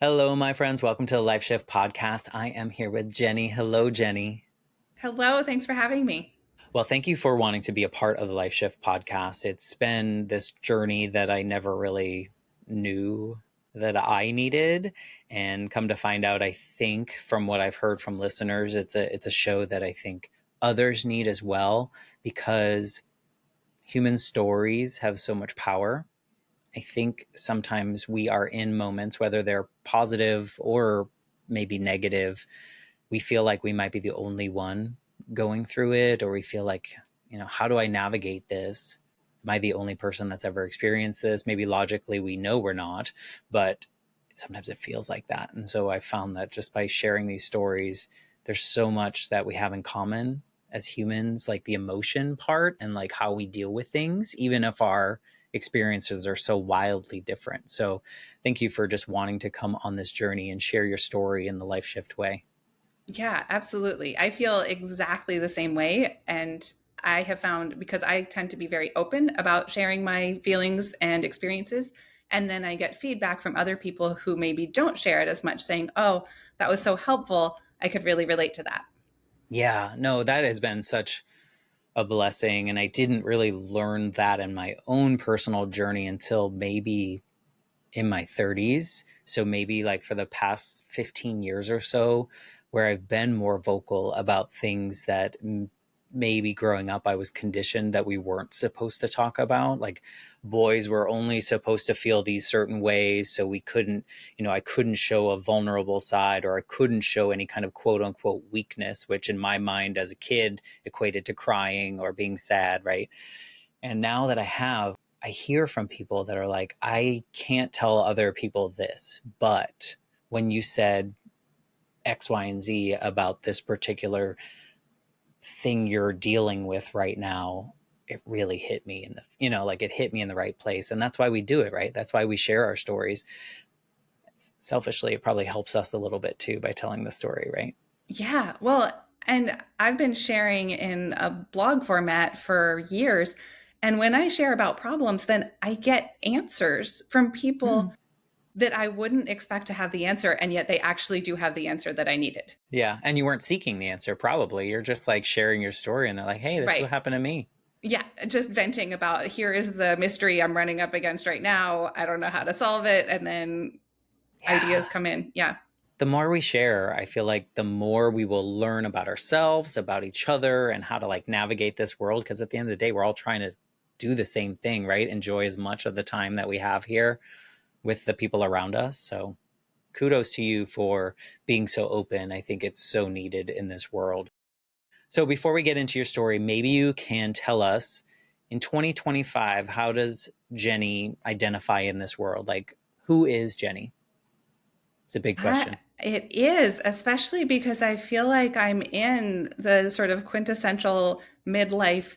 Hello, my friends. Welcome to the Life Shift podcast. I am here with Jenny. Hello, Jenny. Hello, thanks for having me. Well, thank you for wanting to be a part of the Life Shift podcast. It's been this journey that I never really knew that I needed, and come to find out, I think from what I've heard from listeners, it's a show that I think others need as well, because human stories have so much power. I think sometimes we are in moments, whether they're positive or maybe negative, we feel like we might be the only one going through it, or we feel like, how do I navigate this? Am I the only person that's ever experienced this? Maybe logically we know we're not, but sometimes it feels like that. And so I found that just by sharing these stories, there's so much that we have in common as humans, like the emotion part and like how we deal with things, even if our experiences are so wildly different. So thank you for just wanting to come on this journey and share your story in the Life Shift way. Yeah, absolutely. I feel exactly the same way. And I have found because I tend to be very open about sharing my feelings and experiences. And then I get feedback from other people who maybe don't share it as much, saying, oh, that was so helpful. I could really relate to that. Yeah, no, that has been such a blessing. And I didn't really learn that in my own personal journey until maybe in my 30s. So maybe like for the past 15 years or so, where I've been more vocal about things that maybe growing up I was conditioned that we weren't supposed to talk about. Like boys were only supposed to feel these certain ways. So we couldn't, I couldn't show a vulnerable side, or I couldn't show any kind of quote unquote weakness, which in my mind as a kid equated to crying or being sad. Right. And now that I hear from people that are like, I can't tell other people this, but when you said X, Y, and Z about this particular thing you're dealing with right now, it really hit me in the, like it hit me in the right place. And that's why we do it, right? That's why we share our stories. Selfishly, it probably helps us a little bit too by telling the story, right? Yeah, well, and I've been sharing in a blog format for years. And when I share about problems, then I get answers from people Mm. that I wouldn't expect to have the answer, and yet they actually do have the answer that I needed. Yeah. And you weren't seeking the answer, probably. You're just like sharing your story, and they're like, hey, this is Right. what happened to me. Yeah, just venting about here is the mystery I'm running up against right now. I don't know how to solve it. And then Yeah. ideas come in. Yeah. The more we share, I feel like the more we will learn about ourselves, about each other, and how to like navigate this world. Because at the end of the day, we're all trying to do the same thing, right? Enjoy as much of the time that we have here with the people around us. So kudos to you for being so open. I think it's so needed in this world. So before we get into your story, maybe you can tell us in 2025, how does Jenny identify in this world? Like, who is Jenny? It's a big question. It is, especially because I feel like I'm in the sort of quintessential midlife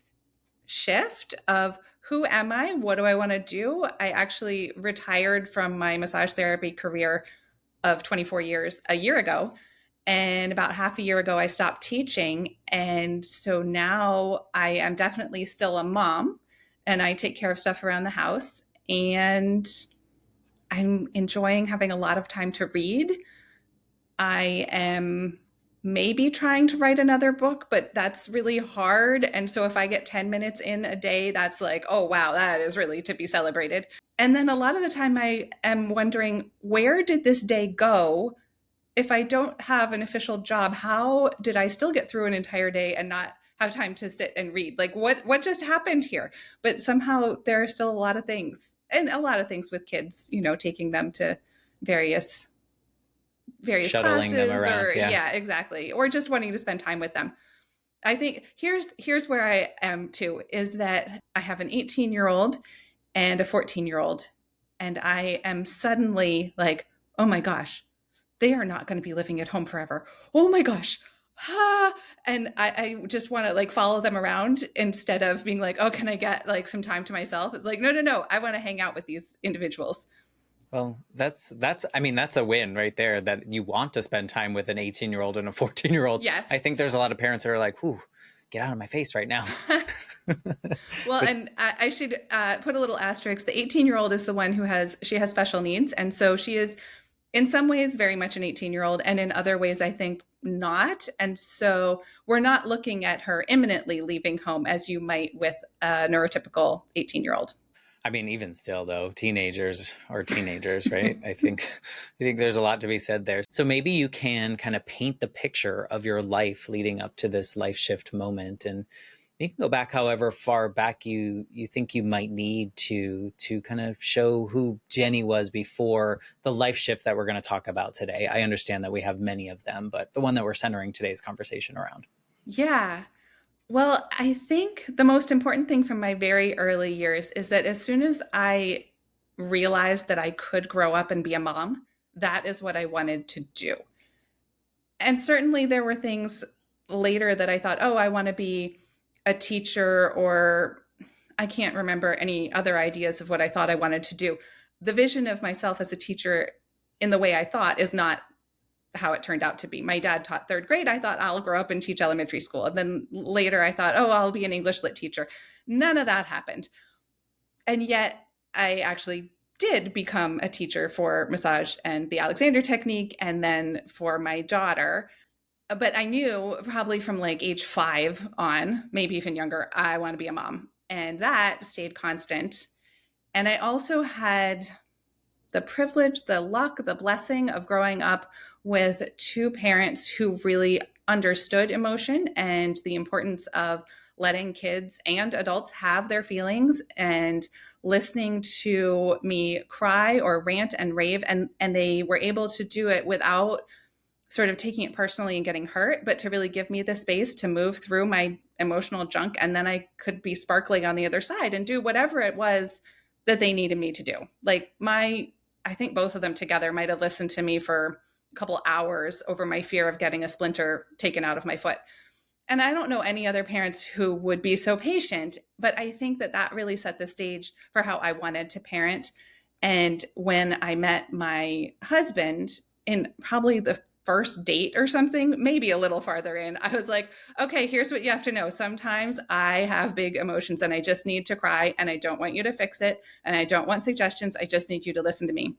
shift of who am I? What do I want to do? I actually retired from my massage therapy career of 24 years a year ago. And about half a year ago, I stopped teaching. And so now I am definitely still a mom and I take care of stuff around the house. And I'm enjoying having a lot of time to read. I am maybe trying to write another book, but that's really hard. And so if I get 10 minutes in a day, that's like, oh, wow, that is really to be celebrated. And then a lot of the time I am wondering, where did this day go? If I don't have an official job, how did I still get through an entire day and not have time to sit and read? Like what just happened here? But somehow there are still a lot of things, and a lot of things with kids, taking them to various Shuttling them classes, around. or Yeah. yeah, exactly, or just wanting to spend time with them. I think here's where I am too, is that I have an 18-year-old and a 14-year-old, and I am suddenly like, oh my gosh, they are not going to be living at home forever. Oh my gosh. Ah, and I just want to like follow them around instead of being like, oh, can I get like some time to myself? It's like, no, no, no. I want to hang out with these individuals. Well, that's I mean, that's a win right there, that you want to spend time with an 18-year-old and a 14-year-old. I Yes. think there's a lot of parents that are like, "Whew, get out of my face right now." Well, But and I should put a little asterisk. The 18-year-old is the one she has special needs. And so she is in some ways very much an 18-year-old, and in other ways I think not. And so we're not looking at her imminently leaving home as you might with a neurotypical 18-year-old. I mean, even still though, teenagers are teenagers, right? I think there's a lot to be said there. So maybe you can kind of paint the picture of your life leading up to this life shift moment, and you can go back however far back you think you might need to kind of show who Jenny was before the life shift that we're going to talk about today. I understand that we have many of them, but the one that we're centering today's conversation around. Yeah. Well, I think the most important thing from my very early years is that as soon as I realized that I could grow up and be a mom, that is what I wanted to do. And certainly there were things later that I thought, oh, I want to be a teacher, or I can't remember any other ideas of what I thought I wanted to do. The vision of myself as a teacher in the way I thought is not how it turned out to be. My dad taught third grade. I thought I'll grow up and teach elementary school. And then later I thought, oh, I'll be an English lit teacher. None of that happened. And yet I actually did become a teacher for massage and the Alexander technique, and then for my daughter. But I knew probably from like age 5 on, maybe even younger, I want to be a mom. And that stayed constant. And I also had the privilege, the luck, the blessing of growing up with two parents who really understood emotion and the importance of letting kids and adults have their feelings, and listening to me cry or rant and rave, and they were able to do it without sort of taking it personally and getting hurt, but to really give me the space to move through my emotional junk. And then I could be sparkling on the other side and do whatever it was that they needed me to do. Like I think both of them together might have listened to me for a couple hours over my fear of getting a splinter taken out of my foot. And I don't know any other parents who would be so patient, but I think that that really set the stage for how I wanted to parent. And when I met my husband in probably the first date or something, maybe a little farther in, I was like, okay, here's what you have to know. Sometimes I have big emotions and I just need to cry, and I don't want you to fix it. And I don't want suggestions. I just need you to listen to me.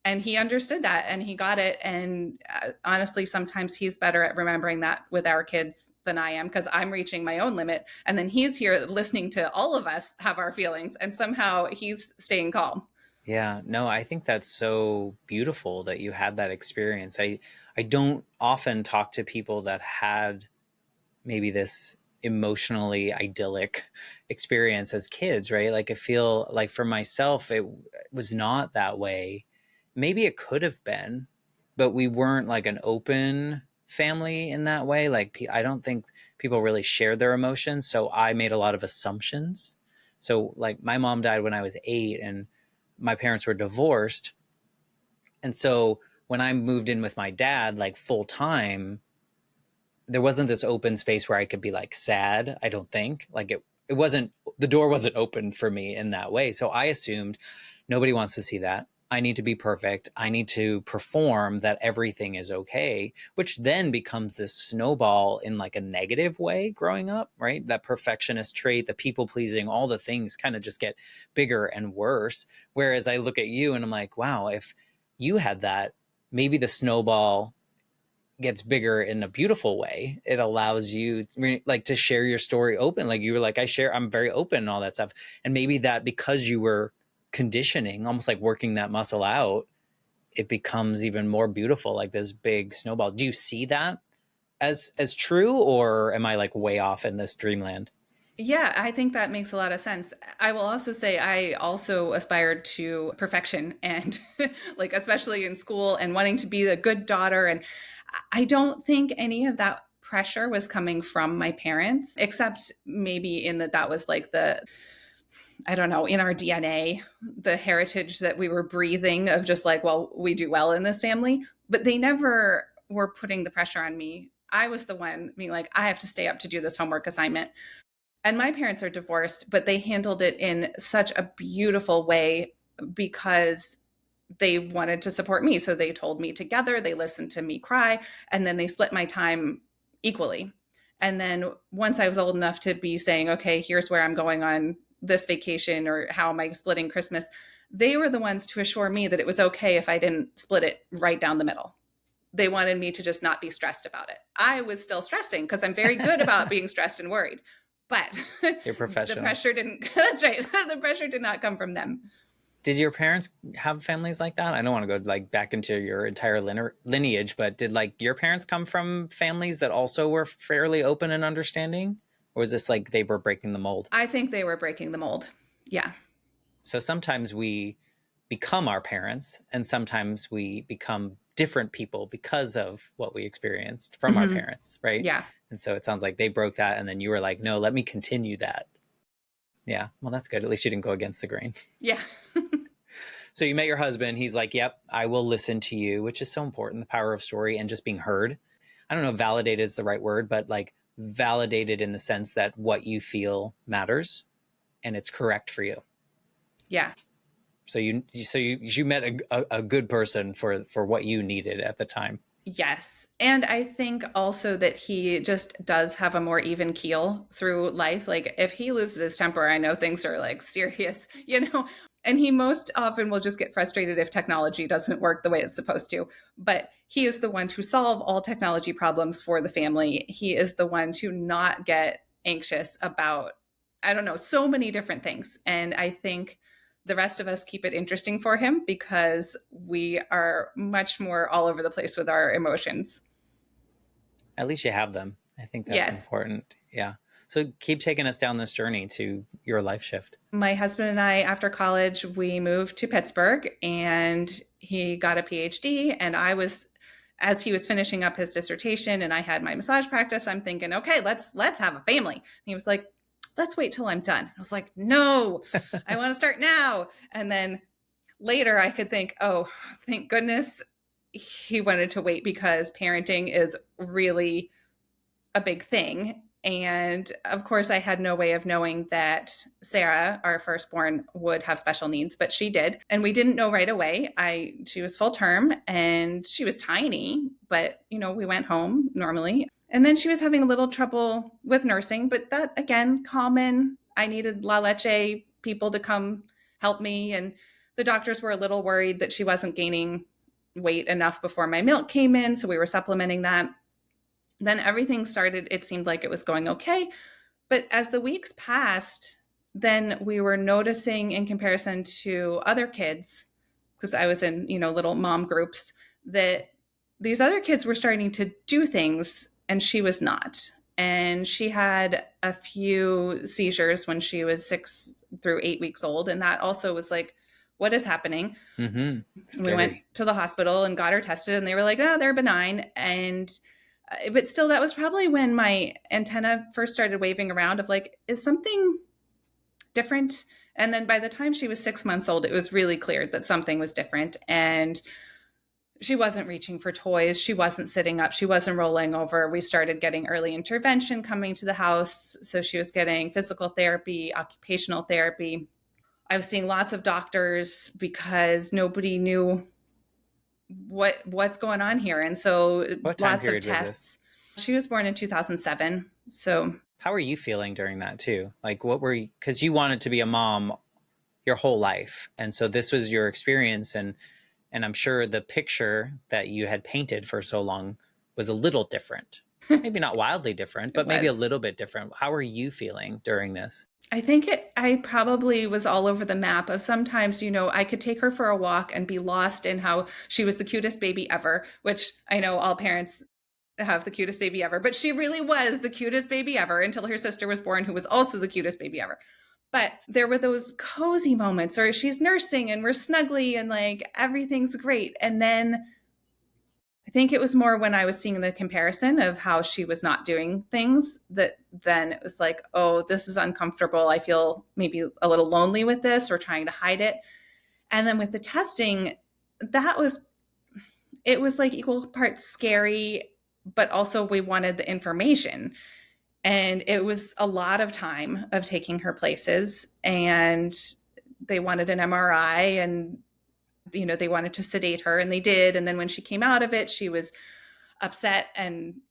And he understood that and he got it. And honestly, sometimes he's better at remembering that with our kids than I am, because I'm reaching my own limit. And then he's here listening to all of us have our feelings, and somehow he's staying calm. Yeah, no, I think that's so beautiful that you had that experience. I don't often talk to people that had maybe this emotionally idyllic experience as kids, right? Like I feel like for myself it was not that way. Maybe it could have been, but we weren't like an open family in that way. Like I don't think people really shared their emotions, so I made a lot of assumptions. So like my mom died when I was 8, and my parents were divorced. And so when I moved in with my dad, like full time, there wasn't this open space where I could be like sad. I don't think like it wasn't, the door wasn't open for me in that way. So I assumed nobody wants to see that. I need to be perfect. I need to perform that everything is okay, which then becomes this snowball in like a negative way growing up, right? That perfectionist trait, the people pleasing, all the things kind of just get bigger and worse. Whereas I look at you and I'm like, wow, if you had that, maybe the snowball gets bigger in a beautiful way. It allows you like to share your story open. Like you were like, I'm very open and all that stuff. And maybe that because you were conditioning, almost like working that muscle out, it becomes even more beautiful, like this big snowball. Do you see that as true, or am I like way off in this dreamland? Yeah, I think that makes a lot of sense. I will also say I also aspired to perfection, and like especially in school, and wanting to be the good daughter. And I don't think any of that pressure was coming from my parents, except maybe in that was like the, I don't know, in our DNA, the heritage that we were breathing of just like, well, we do well in this family. But they never were putting the pressure on me. I was the one being like, I have to stay up to do this homework assignment. And my parents are divorced, but they handled it in such a beautiful way because they wanted to support me. So they told me together, they listened to me cry, and then they split my time equally. And then once I was old enough to be saying, okay, here's where I'm going on this vacation, or how am I splitting Christmas, they were the ones to assure me that it was okay if I didn't split it right down the middle. They wanted me to just not be stressed about it. I was still stressing because I'm very good about being stressed and worried. But You're the professional. pressure didn't, that's right. The pressure did not come from them. Did your parents have families like that? I don't want to go like back into your entire lineage, but did like your parents come from families that also were fairly open and understanding? Or was this like they were breaking the mold? I think they were breaking the mold. Yeah. So sometimes we become our parents and sometimes we become different people because of what we experienced from our Mm-hmm. parents, right? Yeah. And so it sounds like they broke that and then you were like, no, let me continue that. Yeah. Well, that's good. At least you didn't go against the grain. Yeah. So you met your husband. He's like, yep, I will listen to you, which is so important. The power of story and just being heard. I don't know if validate is the right word, but like validated in the sense that what you feel matters and it's correct for you. Yeah. So you met a good person for what you needed at the time. Yes. And I think also that he just does have a more even keel through life. Like if he loses his temper, I know things are like serious, you know. And he most often will just get frustrated if technology doesn't work the way it's supposed to. But he is the one to solve all technology problems for the family. He is the one to not get anxious about, I don't know, so many different things. And I think the rest of us keep it interesting for him because we are much more all over the place with our emotions. At least you have them. I think that's Yes. important. Yeah. So keep taking us down this journey to your life shift. My husband and I, after college, we moved to Pittsburgh and he got a PhD. And I was, as he was finishing up his dissertation and I had my massage practice, I'm thinking, okay, let's have a family. And he was like, let's wait till I'm done. I was like, no, I want to start now. And then later I could think, oh, thank goodness he wanted to wait because parenting is really a big thing. And of course, I had no way of knowing that Sarah, our firstborn, would have special needs, but she did. And we didn't know right away. She was full term and she was tiny, but we went home normally. And then she was having a little trouble with nursing, but that again, common. I needed La Leche people to come help me. And the doctors were a little worried that she wasn't gaining weight enough before my milk came in. So we were supplementing that. Then everything started, it seemed like it was going okay. But as the weeks passed, then we were noticing in comparison to other kids, because I was in, little mom groups, that these other kids were starting to do things and she was not. And she had a few seizures when she was 6 through 8 weeks old. And that also was like, what is happening? Mm-hmm. We went Scary. to the hospital and got her tested and they were like, oh, they're benign. And but still, that was probably when my antenna first started waving around of like, is something different? And then by the time she was 6 months old, it was really clear that something was different. And she wasn't reaching for toys. She wasn't sitting up. She wasn't rolling over. We started getting early intervention coming to the house. So she was getting physical therapy, occupational therapy. I was seeing lots of doctors because nobody knew what's going on here. And so What time lots of period was this? tests. She was born in 2007. So How were you feeling during that too? Like what were you, because you wanted to be a mom your whole life. And so this was your experience and I'm sure the picture that you had painted for so long was a little different. Maybe not wildly different, it but maybe a was. little bit different. How are you feeling during this? I probably was all over the map of sometimes, I could take her for a walk and be lost in how she was the cutest baby ever, which I know all parents have the cutest baby ever, but she really was the cutest baby ever until her sister was born, who was also the cutest baby ever. But there were those cozy moments, or she's nursing and we're snuggly and like everything's great. And then I think it was more when I was seeing the comparison of how she was not doing things that then it was like, oh, this is uncomfortable. I feel maybe a little lonely with this or trying to hide it. And then with the testing, that was, it was like equal parts scary, but also we wanted the information. And it was a lot of time of taking her places. And they wanted an MRI and, they wanted to sedate her and they did. And then when she came out of it, she was upset and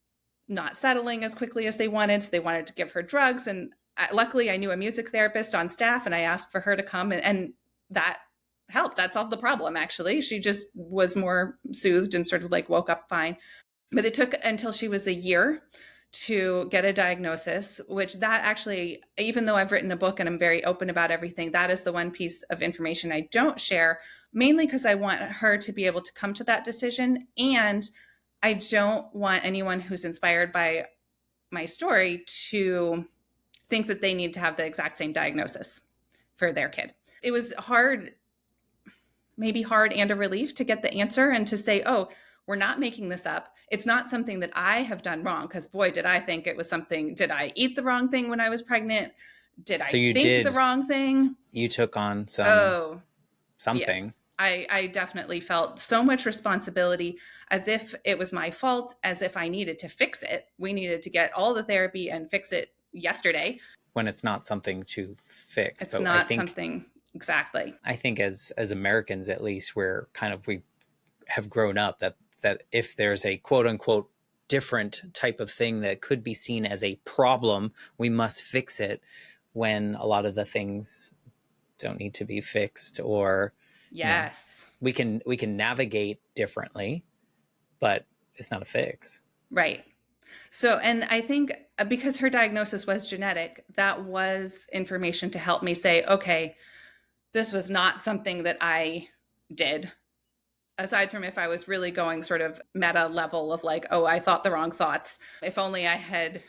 not settling as quickly as they wanted. So they wanted to give her drugs. And luckily, I knew a music therapist on staff and I asked for her to come. And that helped. That solved the problem, actually. She just was more soothed and sort of like woke up fine. But it took until she was a year to get a diagnosis, which that actually, even though I've written a book and I'm very open about everything, that is the one piece of information I don't share, mainly because I want her to be able to come to that decision. And I don't want anyone who's inspired by my story to think that they need to have the exact same diagnosis for their kid. It was hard, maybe hard and a relief to get the answer and to say, oh, we're not making this up. It's not something that I have done wrong, because boy, did I think it was something. Did I eat the wrong thing when I was pregnant? Did So I think the wrong thing? you took on Oh, something. yes. I definitely felt so much responsibility, as if it was my fault, as if I needed to fix it. We needed to get all the therapy and fix it yesterday. When it's not something to fix. It's But not something exactly. I think as Americans, at least, we're kind of, we have grown up that if there's a quote unquote different type of thing that could be seen as a problem, we must fix it, when a lot of the things don't need to be fixed. Or Yes. we can navigate differently, but it's not a fix. Right. So, and I think because her diagnosis was genetic, that was information to help me say, okay, this was not something that I did. Aside from if I was really going sort of meta level of like, oh, I thought the wrong thoughts. If only I had,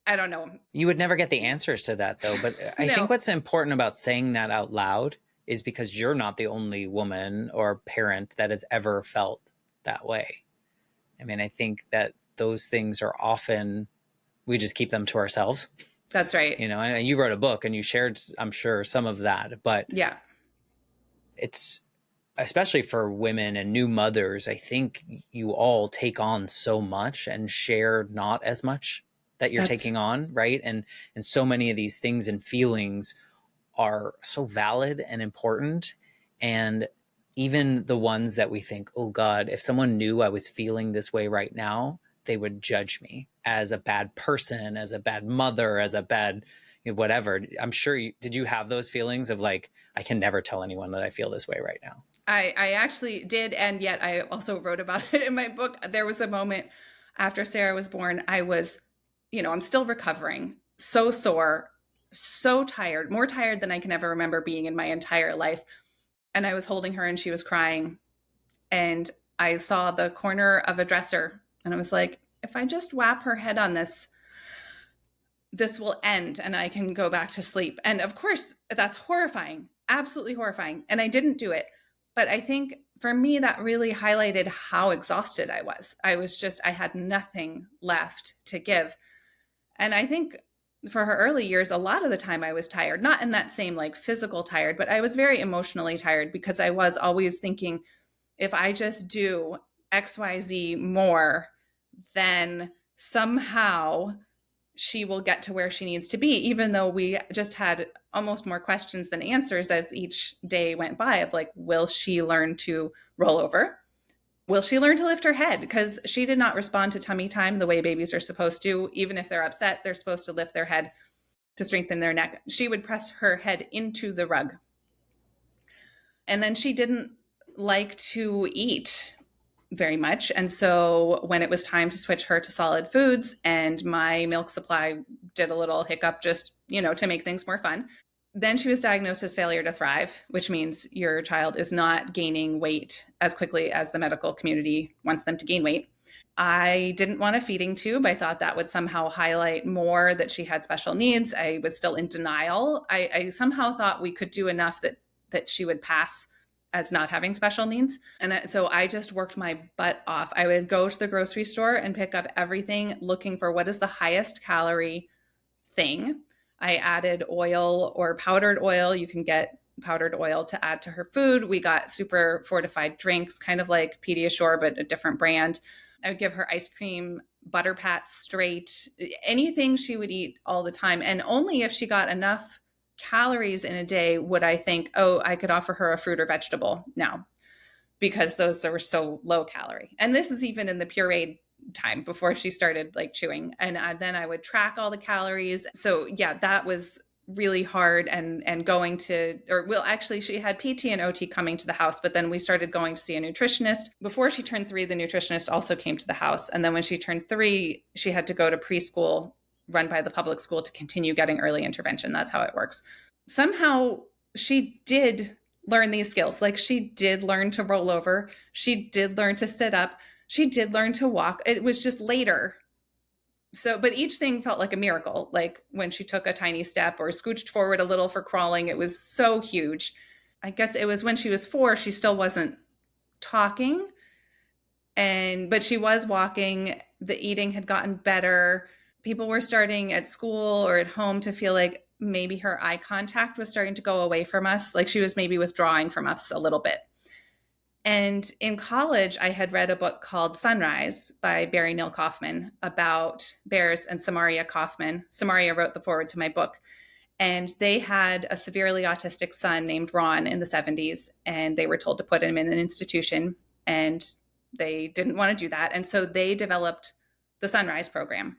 I don't know. You would never get the answers to that, though. But I think No, what's important about saying that out loud is because you're not the only woman or parent that has ever felt that way. I mean, I think that those things are often, we just keep them to ourselves. that's right. And you wrote a book and you shared, I'm sure, some of that, but Yeah, it's, especially for women and new mothers, I think you all take on so much and share not as much that you're that's taking on, right? And so many of these things and feelings are so valid and important. And even the ones that we think, oh God, if someone knew I was feeling this way right now, they would judge me as a bad person, as a bad mother, as a bad whatever. I'm sure did you have those feelings of like, I can never tell anyone that I feel this way right now? I actually did. And yet I also wrote about it in my book. There was a moment after Sarah was born, I was, I'm still recovering, so sore, so tired, more tired than I can ever remember being in my entire life. And I was holding her and she was crying. And I saw the corner of a dresser and I was like, if I just whap her head on this will end and I can go back to sleep. And of course, that's horrifying, absolutely horrifying. And I didn't do it. But I think for me, that really highlighted how exhausted I was. I had nothing left to give. And I think for her early years, a lot of the time I was tired, not in that same like physical tired, but I was very emotionally tired, because I was always thinking, if I just do XYZ more, then somehow she will get to where she needs to be, even though we just had almost more questions than answers as each day went by of like, will she learn to roll over? Will she learn to lift her head? Because she did not respond to tummy time the way babies are supposed to. Even if they're upset, they're supposed to lift their head to strengthen their neck. She would press her head into the rug. And then she didn't like to eat very much. And so when it was time to switch her to solid foods and my milk supply did a little hiccup just, to make things more fun, then she was diagnosed as failure to thrive, which means your child is not gaining weight as quickly as the medical community wants them to gain weight. I didn't want a feeding tube. I thought that would somehow highlight more that she had special needs. I was still in denial. I somehow thought we could do enough that she would pass as not having special needs. And so I just worked my butt off. I would go to the grocery store and pick up everything looking for what is the highest calorie thing. I added oil or powdered oil. You can get powdered oil to add to her food. We got super fortified drinks, kind of like Pediasure, but a different brand. I would give her ice cream, butter pats straight, anything she would eat all the time. And only if she got enough calories in a day would I think, oh, I could offer her a fruit or vegetable now, because those were so low calorie. And this is even in the pureed time before she started like chewing. And then I would track all the calories. So yeah, that was really hard and going to, or well, actually, she had PT and OT coming to the house, but then we started going to see a nutritionist. Before she turned 3, the nutritionist also came to the house. And then when she turned 3, she had to go to preschool run by the public school to continue getting early intervention. That's how it works. Somehow she did learn these skills. Like she did learn to roll over. She did learn to sit up. She did learn to walk. It was just later. So, but each thing felt like a miracle. Like when she took a tiny step or scooched forward a little for crawling, it was so huge. I guess it was when she was 4, she still wasn't talking, but she was walking. The eating had gotten better. People were starting at school or at home to feel like maybe her eye contact was starting to go away from us, like she was maybe withdrawing from us a little bit. And in college, I had read a book called Sunrise by Barry Neil Kaufman about bears and Samaria Kaufman. Samaria wrote the foreword to my book. And they had a severely autistic son named Ron in the 70s, and they were told to put him in an institution, and they didn't want to do that. And so they developed the Sunrise program,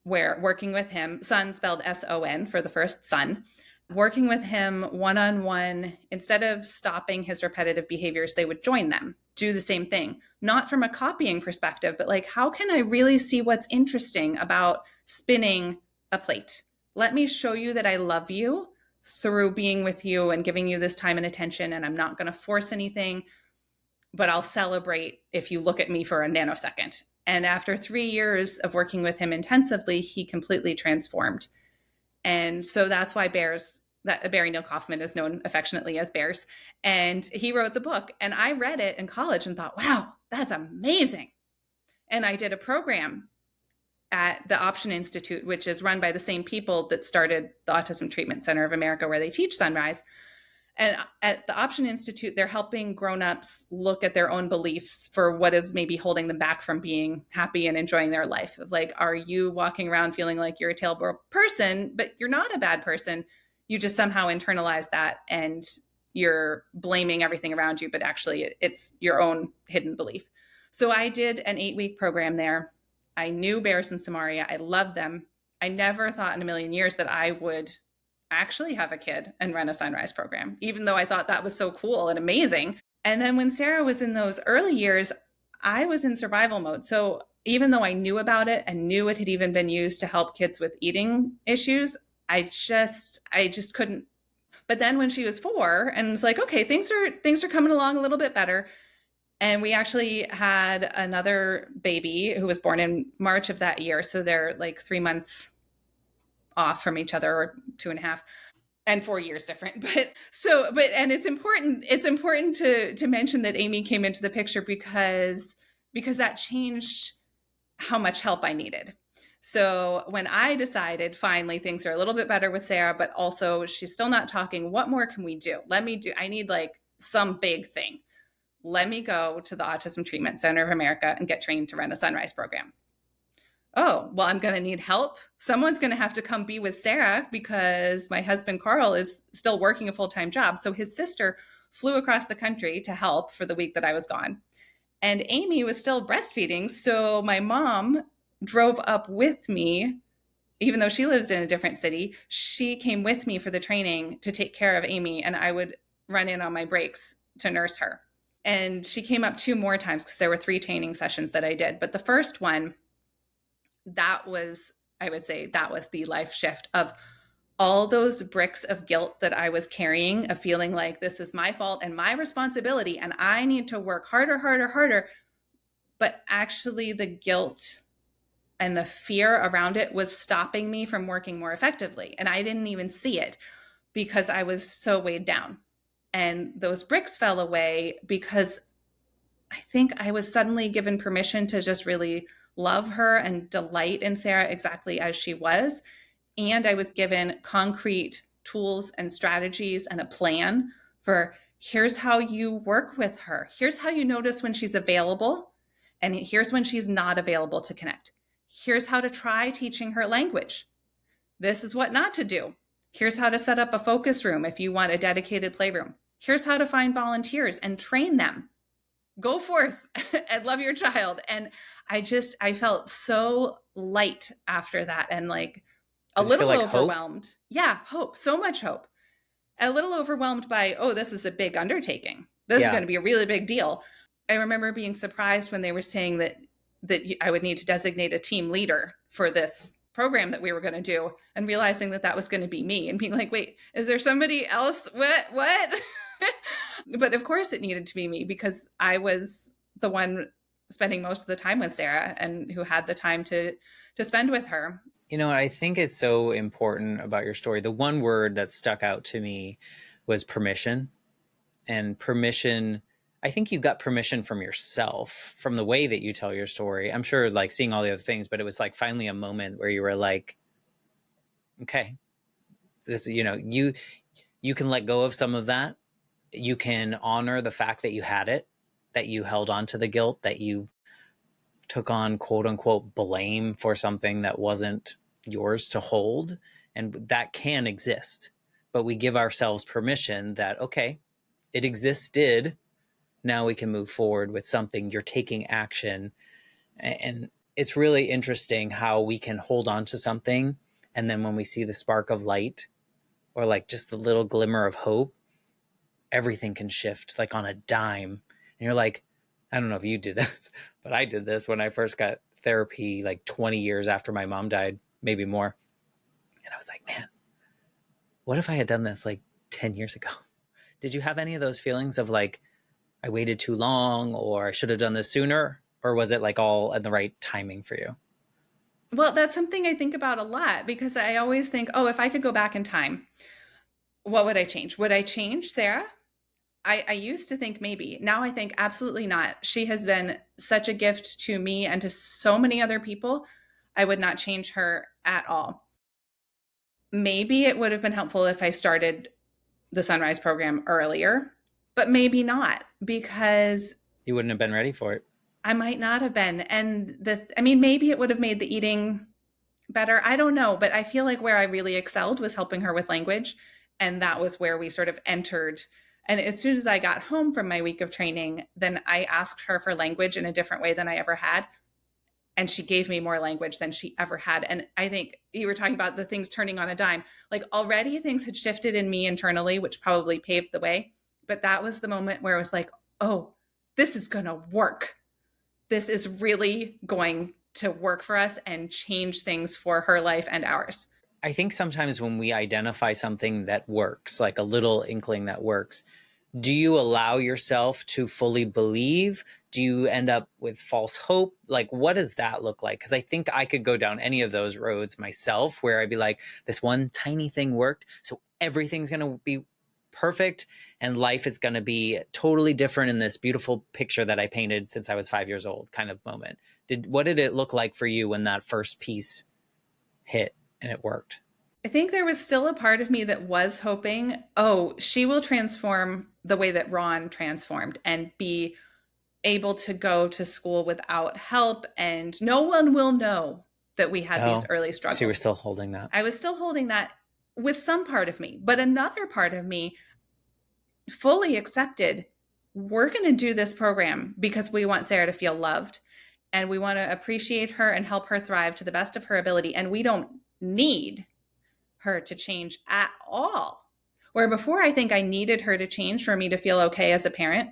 where working with him, son spelled S-O-N for the first son, working with him one-on-one, instead of stopping his repetitive behaviors, they would join them, do the same thing, not from a copying perspective, but like, how can I really see what's interesting about spinning a plate? Let me show you that I love you through being with you and giving you this time and attention, and I'm not going to force anything, but I'll celebrate if you look at me for a nanosecond. And after 3 years of working with him intensively, he completely transformed. And so that's why Barry Neil Kaufman is known affectionately as Bears. And he wrote the book. And I read it in college and thought, wow, that's amazing. And I did a program at the Option Institute, which is run by the same people that started the Autism Treatment Center of America, where they teach Sunrise. And at the Option Institute, they're helping grownups look at their own beliefs for what is maybe holding them back from being happy and enjoying their life. Of like, are you walking around feeling like you're a terrible person, but you're not a bad person? You just somehow internalize that and you're blaming everything around you, but actually it's your own hidden belief. So I did an 8-week program there. I knew Bears and Samaria. I loved them. I never thought in a million years that I would actually have a kid and run a Sunrise program, even though I thought that was so cool and amazing. And then when Sarah was in those early years, I was in survival mode. So even though I knew about it and knew it had even been used to help kids with eating issues, I just couldn't. But then when she was 4 and it's like, okay, things are coming along a little bit better. And we actually had another baby who was born in March of that year. So they're like 3 months off from each other, or 2.5, and 4 years different. And it's important to mention that Amy came into the picture because that changed how much help I needed. So when I decided finally things are a little bit better with Sarah, but also she's still not talking, what more can we do? I need like some big thing. Let me go to the Autism Treatment Center of America and get trained to run a Sunrise program. Oh, well, I'm going to need help. Someone's going to have to come be with Sarah because my husband, Carl, is still working a full-time job. So his sister flew across the country to help for the week that I was gone. And Amy was still breastfeeding. So my mom drove up with me, even though she lives in a different city. She came with me for the training to take care of Amy, and I would run in on my breaks to nurse her. And she came up 2 more times because there were 3 training sessions that I did. But the first one, I would say that was the life shift of all those bricks of guilt that I was carrying, of feeling like this is my fault and my responsibility and I need to work harder. But actually the guilt and the fear around it was stopping me from working more effectively. And I didn't even see it because I was so weighed down. And those bricks fell away because I think I was suddenly given permission to just really love her and delight in Sarah exactly as she was. And I was given concrete tools and strategies and a plan for here's how you work with her. Here's how you notice when she's available. And here's when she's not available to connect. Here's how to try teaching her language. This is what not to do. Here's how to set up a focus room if you want a dedicated playroom. Here's how to find volunteers and train them. Go forth and love your child. And I felt so light after that, and like A Did it feel little like hope? overwhelmed. Yeah, hope, so much hope. A little overwhelmed by, oh, this is a big undertaking. This is going Yeah. to be a really big deal. I remember being surprised when they were saying that I would need to designate a team leader for this program that we were going to do, and realizing that that was going to be me and being like, wait, is there somebody else? What? But of course it needed to be me because I was the one spending most of the time with Sarah and who had the time to spend with her. You know, I think it's so important about your story. The one word that stuck out to me was permission. And permission, I think you got permission from yourself, from the way that you tell your story. I'm sure, like, seeing all the other things, but it was like finally a moment where you were like, okay, this, you can let go of some of that. You can honor the fact that you had it, that you held on to the guilt, that you took on quote unquote blame for something that wasn't yours to hold. And that can exist. But we give ourselves permission that, okay, it existed. Now we can move forward with something. You're taking action. And it's really interesting how we can hold on to something. And then when we see the spark of light or like just the little glimmer of hope, everything can shift like on a dime. And you're like, I don't know if you did this, but I did this when I first got therapy like 20 years after my mom died, maybe more. And I was like, man, what if I had done this like 10 years ago? Did you have any of those feelings of like, I waited too long or I should have done this sooner? Or was it like all in the right timing for you? Well, that's something I think about a lot because I always think, oh, if I could go back in time, what would I change? Would I change Sarah? I used to think maybe. Now I think absolutely not. She has been such a gift to me and to so many other people. I would not change her at all. Maybe it would have been helpful if I started the Sunrise program earlier, but maybe not because You wouldn't have been ready for it. I might not have been. And I mean, maybe it would have made the eating better. I don't know, but I feel like where I really excelled was helping her with language. And that was where we sort of entered. And as soon as I got home from my week of training, then I asked her for language in a different way than I ever had. And she gave me more language than she ever had. And I think you were talking about the things turning on a dime. Like already things had shifted in me internally, which probably paved the way. But that was the moment where it was like, oh, this is going to work. This is really going to work for us and change things for her life and ours. I think sometimes when we identify something that works, like a little inkling that works, do you allow yourself to fully believe? Do you end up with false hope? Like, what does that look like? Because I think I could go down any of those roads myself where I'd be like, this one tiny thing worked. So everything's going to be perfect and life is going to be totally different in this beautiful picture that I painted since I was 5 years old kind of moment. What did it look like for you when that first piece hit and it worked? I think there was still a part of me that was hoping, oh, she will transform the way that Ron transformed and be able to go to school without help, and no one will know that we had these Oh, early so you were struggles. still holding that. I was still holding that with some part of me, but another part of me fully accepted we're going to do this program because we want Sarah to feel loved and we want to appreciate her and help her thrive to the best of her ability. And we don't need her to change at all. Where before, I think I needed her to change for me to feel okay as a parent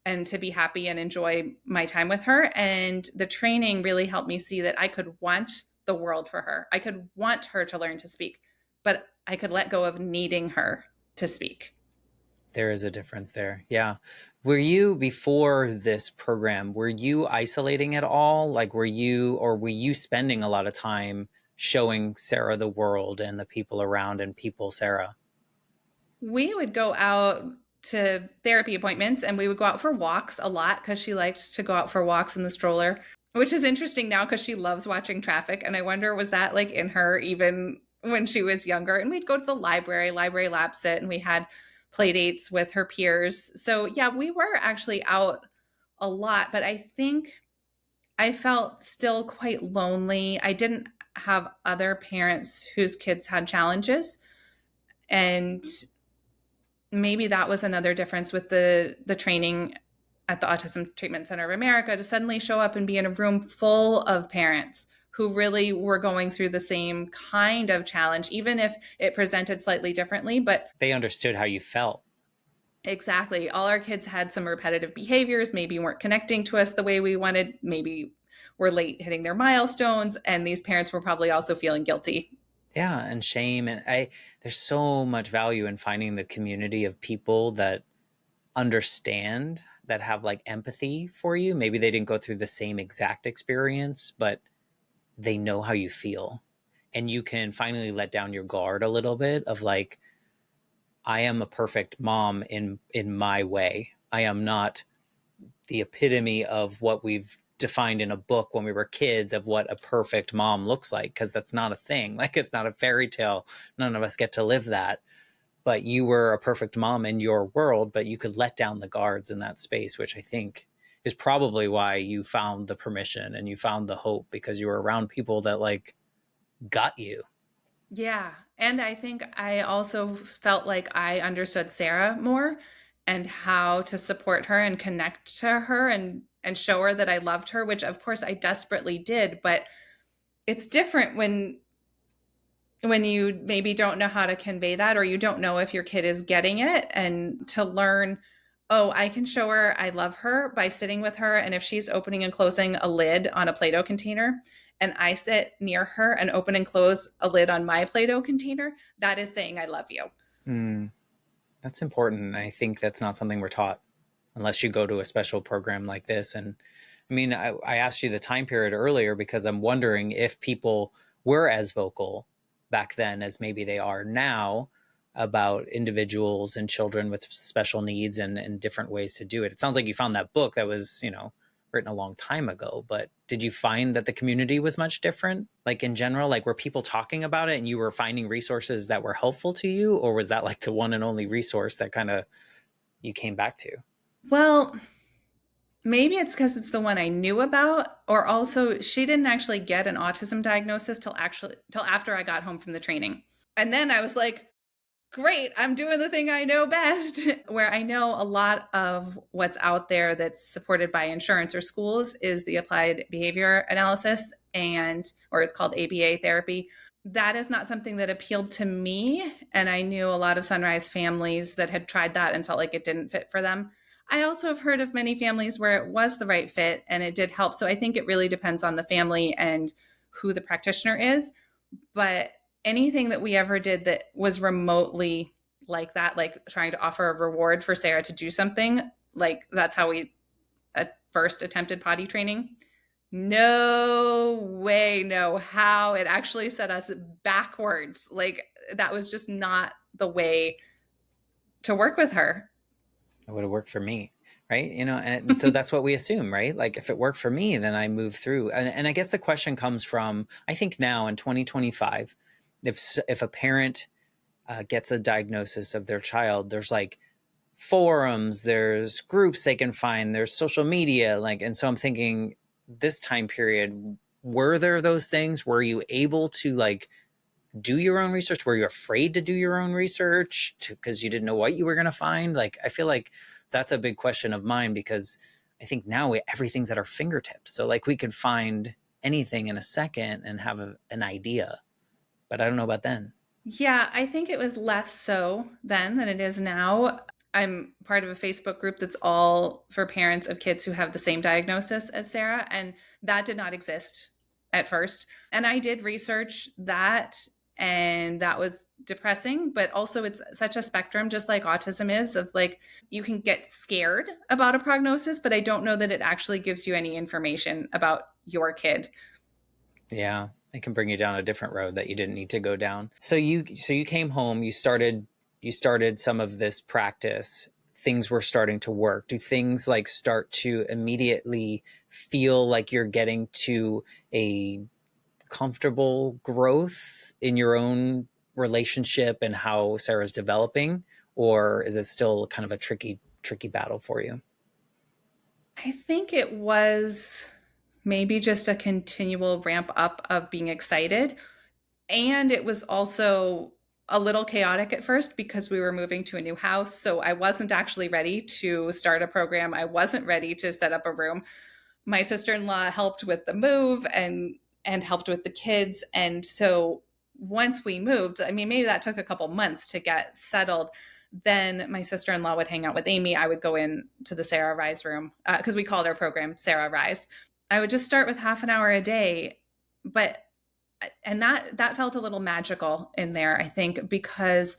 and to be happy and enjoy my time with her. And the training really helped me see that I could want the world for her. I could want her to learn to speak, but I could let go of needing her to speak. There is a difference there. Yeah. Were you, before this program, were you isolating at all? Like, were you spending a lot of time showing Sarah the world and the people around and people Sarah? We would go out to therapy appointments and we would go out for walks a lot because she liked to go out for walks in the stroller, which is interesting now because she loves watching traffic. And I wonder, was that like in her even when she was younger? And we'd go to the library lab sit, and we had play dates with her peers. So yeah, we were actually out a lot, but I think I felt still quite lonely. I didn't have other parents whose kids had challenges. And maybe that was another difference with the training at the Autism Treatment Center of America, to suddenly show up and be in a room full of parents who really were going through the same kind of challenge, even if it presented slightly differently. But They understood how you felt. exactly, all our kids had some repetitive behaviors, maybe weren't connecting to us the way we wanted, maybe were late hitting their milestones, and these parents were probably also feeling guilty. Yeah, and shame. And there's so much value in finding the community of people that understand, that have like empathy for you. Maybe they didn't go through the same exact experience, but they know how you feel. And you can finally let down your guard a little bit of like, I am a perfect mom in my way. I am not the epitome of what we've defined in a book when we were kids of what a perfect mom looks like, because that's not a thing. Like, it's not a fairy tale. None of us get to live that. But you were a perfect mom in your world, but you could let down the guards in that space, which I think is probably why you found the permission and you found the hope, because you were around people that like got you. Yeah. And I think I also felt like I understood Sarah more and how to support her and connect to her and show her that I loved her, which of course I desperately did, but it's different when you maybe don't know how to convey that, or you don't know if your kid is getting it, and to learn, oh, I can show her I love her by sitting with her, and if she's opening and closing a lid on a Play-Doh container and I sit near her and open and close a lid on my Play-Doh container, that is saying I love you. Mm, that's important. I think that's not something we're taught unless you go to a special program like this. And I mean, I asked you the time period earlier because I'm wondering if people were as vocal back then as maybe they are now about individuals and children with special needs and different ways to do it. It sounds like you found that book that was, written a long time ago, but did you find that the community was much different? Like in general, like were people talking about it and you were finding resources that were helpful to you? Or was that like the one and only resource that kind of you came back to? Well, maybe it's because it's the one I knew about, or also she didn't actually get an autism diagnosis till after I got home from the training. And then I was like, great, I'm doing the thing I know best, where I know a lot of what's out there that's supported by insurance or schools is the applied behavior analysis, and or it's called ABA therapy. That is not something that appealed to me, and I knew a lot of Sunrise families that had tried that and felt like it didn't fit for them. I also have heard of many families where it was the right fit and it did help. So I think it really depends on the family and who the practitioner is. But anything that we ever did that was remotely like that, like trying to offer a reward for Sarah to do something, like that's how we at first attempted potty training. No way, no how. It actually set us backwards. Like that was just not the way to work with her. It would have worked for me, right? And so that's what we assume, right? Like if it worked for me, then I move through. And I guess the question comes from, I think now in 2025, if a parent gets a diagnosis of their child, there's like forums, there's groups they can find, there's social media, like, and so I'm thinking this time period, were there those things? Were you able to like do your own research? Were you afraid to do your own research because you didn't know what you were going to find? Like, I feel like that's a big question of mine because I think now everything's at our fingertips. So like we could find anything in a second and have an idea, but I don't know about then. Yeah, I think it was less so then than it is now. I'm part of a Facebook group that's all for parents of kids who have the same diagnosis as Sarah, and that did not exist at first. And I did research that, and that was depressing, but also it's such a spectrum, just like autism is, of like you can get scared about a prognosis, but I don't know that it actually gives you any information about your kid. Yeah, it can bring you down a different road that you didn't need to go down. So you came home, you started some of this practice. Things were starting to work. Do things like start to immediately feel like you're getting to a comfortable growth in your own relationship and how Sarah's developing, or is it still kind of a tricky battle for you? I think it was maybe just a continual ramp up of being excited. And it was also a little chaotic at first because we were moving to a new house. So I wasn't actually ready to start a program. I wasn't ready to set up a room. My sister-in-law helped with the move and helped with the kids. And so once we moved, I mean, maybe that took a couple months to get settled. Then my sister-in-law would hang out with Amy. I would go in to the Sarah Rise room because we called our program Sarah Rise. I would just start with half an hour a day, but and that felt a little magical in there, I think, because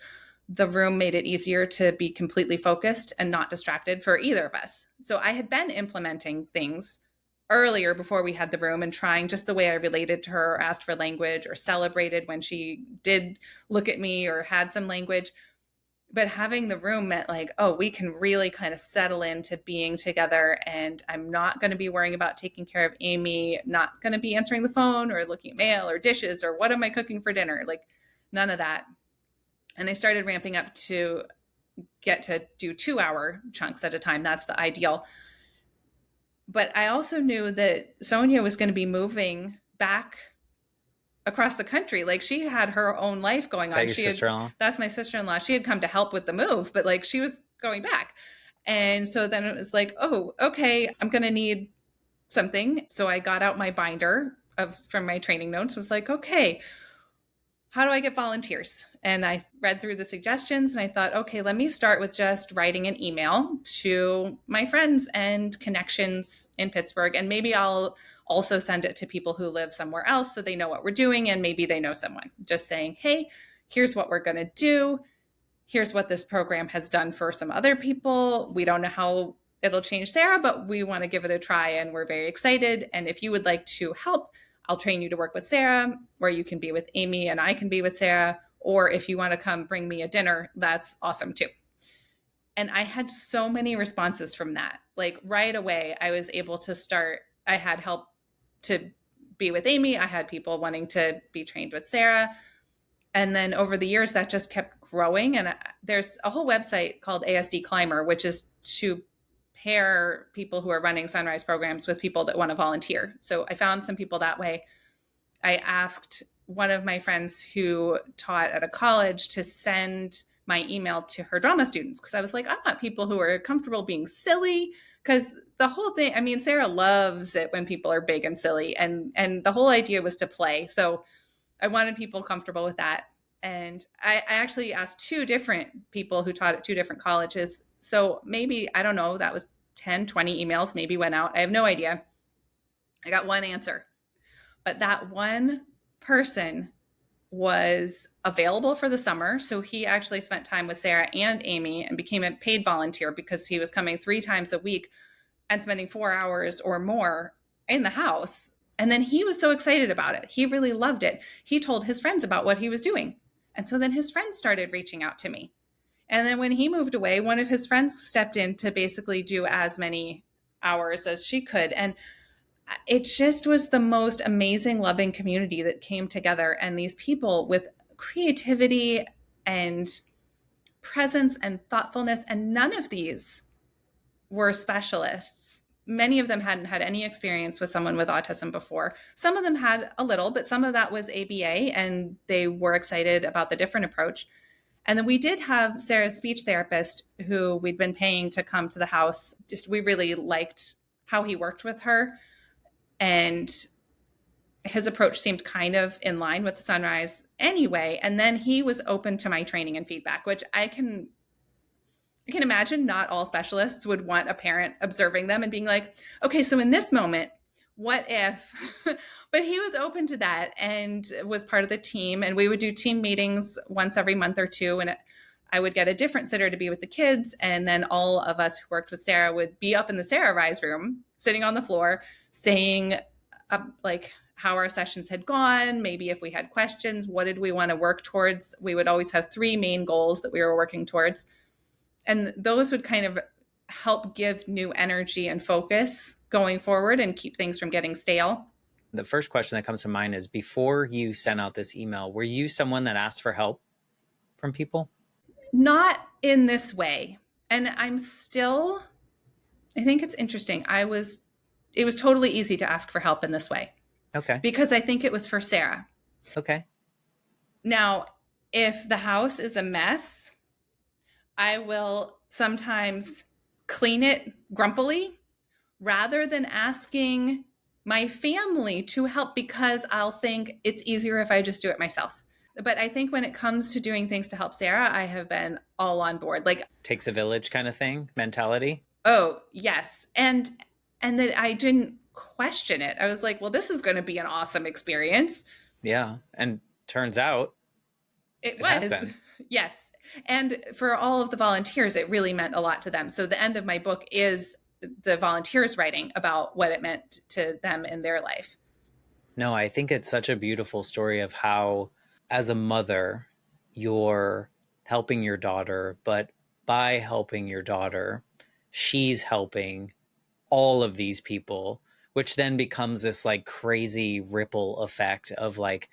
the room made it easier to be completely focused and not distracted for either of us. So I had been implementing things earlier before we had the room and trying just the way I related to her or asked for language or celebrated when she did look at me or had some language. But having the room meant like, oh, we can really kind of settle into being together, and I'm not going to be worrying about taking care of Amy, not going to be answering the phone or looking at mail or dishes or what am I cooking for dinner, like none of that. And I started ramping up to get to do 2-hour chunks at a time. That's the ideal. But I also knew that Sonia was going to be moving back across the country. Like she had her own life going Is that on. your She had sister-in-law? That's my sister-in-law. She had come to help with the move, but like she was going back. And so then it was like, oh, okay, I'm going to need something. So I got out my binder from my training notes, was like, okay, how do I get volunteers? And I read through the suggestions and I thought, okay, let me start with just writing an email to my friends and connections in Pittsburgh. And maybe I'll also send it to people who live somewhere else so they know what we're doing and maybe they know someone. Just saying, hey, here's what we're going to do. Here's what this program has done for some other people. We don't know how it'll change Sarah, but we want to give it a try and we're very excited. And if you would like to help, I'll train you to work with Sarah, where you can be with Amy and I can be with Sarah. Or if you want to come bring me a dinner, that's awesome too. And I had so many responses from that. Like right away, I was able to start. I had help to be with Amy. I had people wanting to be trained with Sarah. And then over the years, that just kept growing. And there's a whole website called ASD Climber, which is to pair people who are running sunrise programs with people that want to volunteer. So I found some people that way. I asked one of my friends who taught at a college to send my email to her drama students because I was like, I want people who are comfortable being silly, because the whole thing, I mean, Sarah loves it when people are big and silly, and the whole idea was to play. So I wanted people comfortable with that. And I actually asked 2 different people who taught at 2 different colleges. So maybe, I don't know, that was 10, 20 emails maybe went out. I have no idea. I got one answer. But that one person was available for the summer. So he actually spent time with Sarah and Amy and became a paid volunteer because he was coming 3 times a week and spending 4 hours or more in the house. And then he was so excited about it. He really loved it. He told his friends about what he was doing. And so then his friends started reaching out to me. And then when he moved away, one of his friends stepped in to basically do as many hours as she could. And it just was the most amazing, loving community that came together. And these people with creativity and presence and thoughtfulness, and none of these were specialists. Many of them hadn't had any experience with someone with autism before. Some of them had a little, but some of that was ABA, and they were excited about the different approach. And then we did have Sarah's speech therapist who we'd been paying to come to the house. Just we really liked how he worked with her. And his approach seemed kind of in line with the sunrise anyway. And then he was open to my training and feedback, which I can imagine not all specialists would want a parent observing them and being like, okay, so in this moment, what if? But he was open to that and was part of the team. And we would do team meetings once every month or two. And I would get a different sitter to be with the kids. And then all of us who worked with Sarah would be up in the Sarah Rise room, sitting on the floor, saying like how our sessions had gone, maybe if we had questions, what did we want to work towards? We would always have 3 main goals that we were working towards. And those would kind of help give new energy and focus going forward and keep things from getting stale. The first question that comes to mind is, before you sent out this email, were you someone that asked for help from people? Not in this way. And I think it's interesting. It was totally easy to ask for help in this way. Okay. Because I think it was for Sarah. Okay. Now, if the house is a mess, I will sometimes clean it grumpily rather than asking my family to help because I'll think it's easier if I just do it myself. But I think when it comes to doing things to help Sarah, I have been all on board. Like, Takes a village kind of thing, mentality. oh, yes. And that I didn't question it. I was like, well, this is going to be an awesome experience. Yeah. And turns out It it has was. been. Yes. And for all of the volunteers, it really meant a lot to them. So the end of my book is the volunteers writing about what it meant to them in their life. No, I think it's such a beautiful story of how, as a mother, you're helping your daughter, but by helping your daughter, she's helping all of these people, which then becomes this like crazy ripple effect of like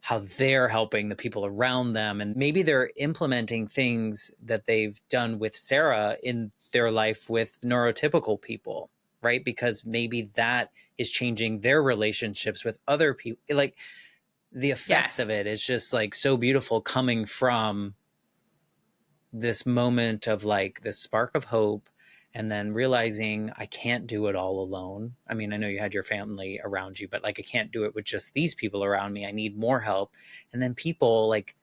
how they're helping the people around them. And maybe they're implementing things that they've done with Sarah in their life with neurotypical people, right? Because maybe that is changing their relationships with other people. Like the effects Yes. of it is just like so beautiful coming from this moment of like this spark of hope and then realizing I can't do it all alone. I mean, I know you had your family around you, but like I can't do it with just these people around me. I need more help. And then people like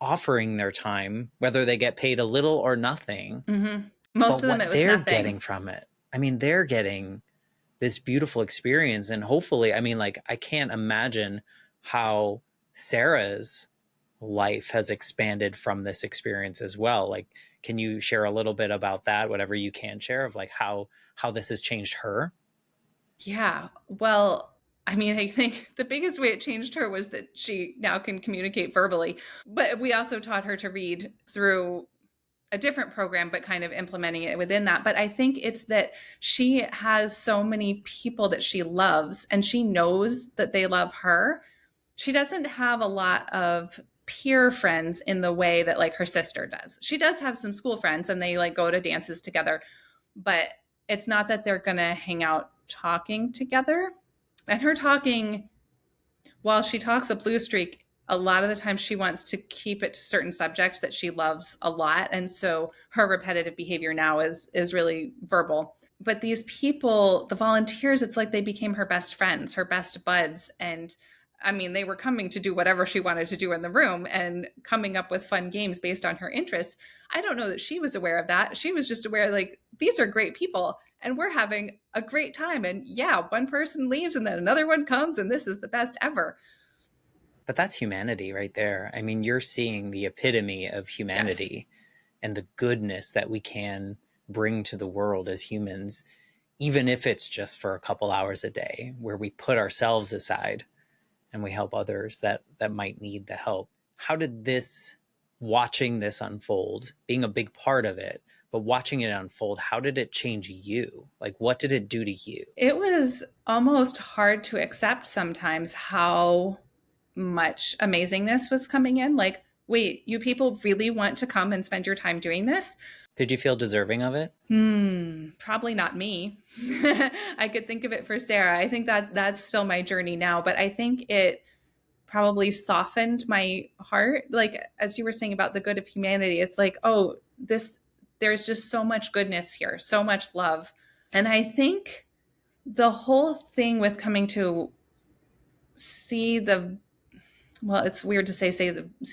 offering their time, whether they get paid a little or nothing, Mm-hmm. Most but of them, it what was they're getting nothing. from it. I mean, they're getting this beautiful experience. And hopefully, I mean, like, I can't imagine how Sarah's life has expanded from this experience as well. Like, can you share a little bit about that, whatever you can share, of like how this has changed her? Yeah. Well, I mean, I think the biggest way it changed her was that she now can communicate verbally. But we also taught her to read through a different program, but kind of implementing it within that. But I think it's that she has so many people that she loves and she knows that they love her. She doesn't have a lot of peer friends in the way that like her sister does. She does have some school friends and they like go to dances together, but it's not that they're going to hang out talking together. And her talking, while she talks a blue streak, a lot of the time she wants to keep it to certain subjects that she loves a lot. And so her repetitive behavior now is really verbal. But these people, the volunteers, it's like they became her best friends, her best buds. And I mean, they were coming to do whatever she wanted to do in the room and coming up with fun games based on her interests. I don't know that she was aware of that. She was just aware, like, these are great people and we're having a great time. And yeah, one person leaves and then another one comes, and this is the best ever. But that's humanity right there. I mean, you're seeing the epitome of Yes. humanity and the goodness that we can bring to the world as humans, even if it's just for a couple hours a day, where we put ourselves aside and we help others that might need the help. How did this, watching this unfold, being a big part of it, but watching it unfold, how did it change you? Like, what did it do to you? It was almost hard to accept sometimes how much amazingness was coming in. Like, wait, you people really want to come and spend your time doing this? Did you feel deserving of it? Probably not me. I could think of it for Sarah. I think that that's still my journey now, but I think it probably softened my heart. Like, as you were saying about the good of humanity, it's like, oh, this, there's just so much goodness here, so much love. And I think the whole thing with coming to see the, well, it's weird to see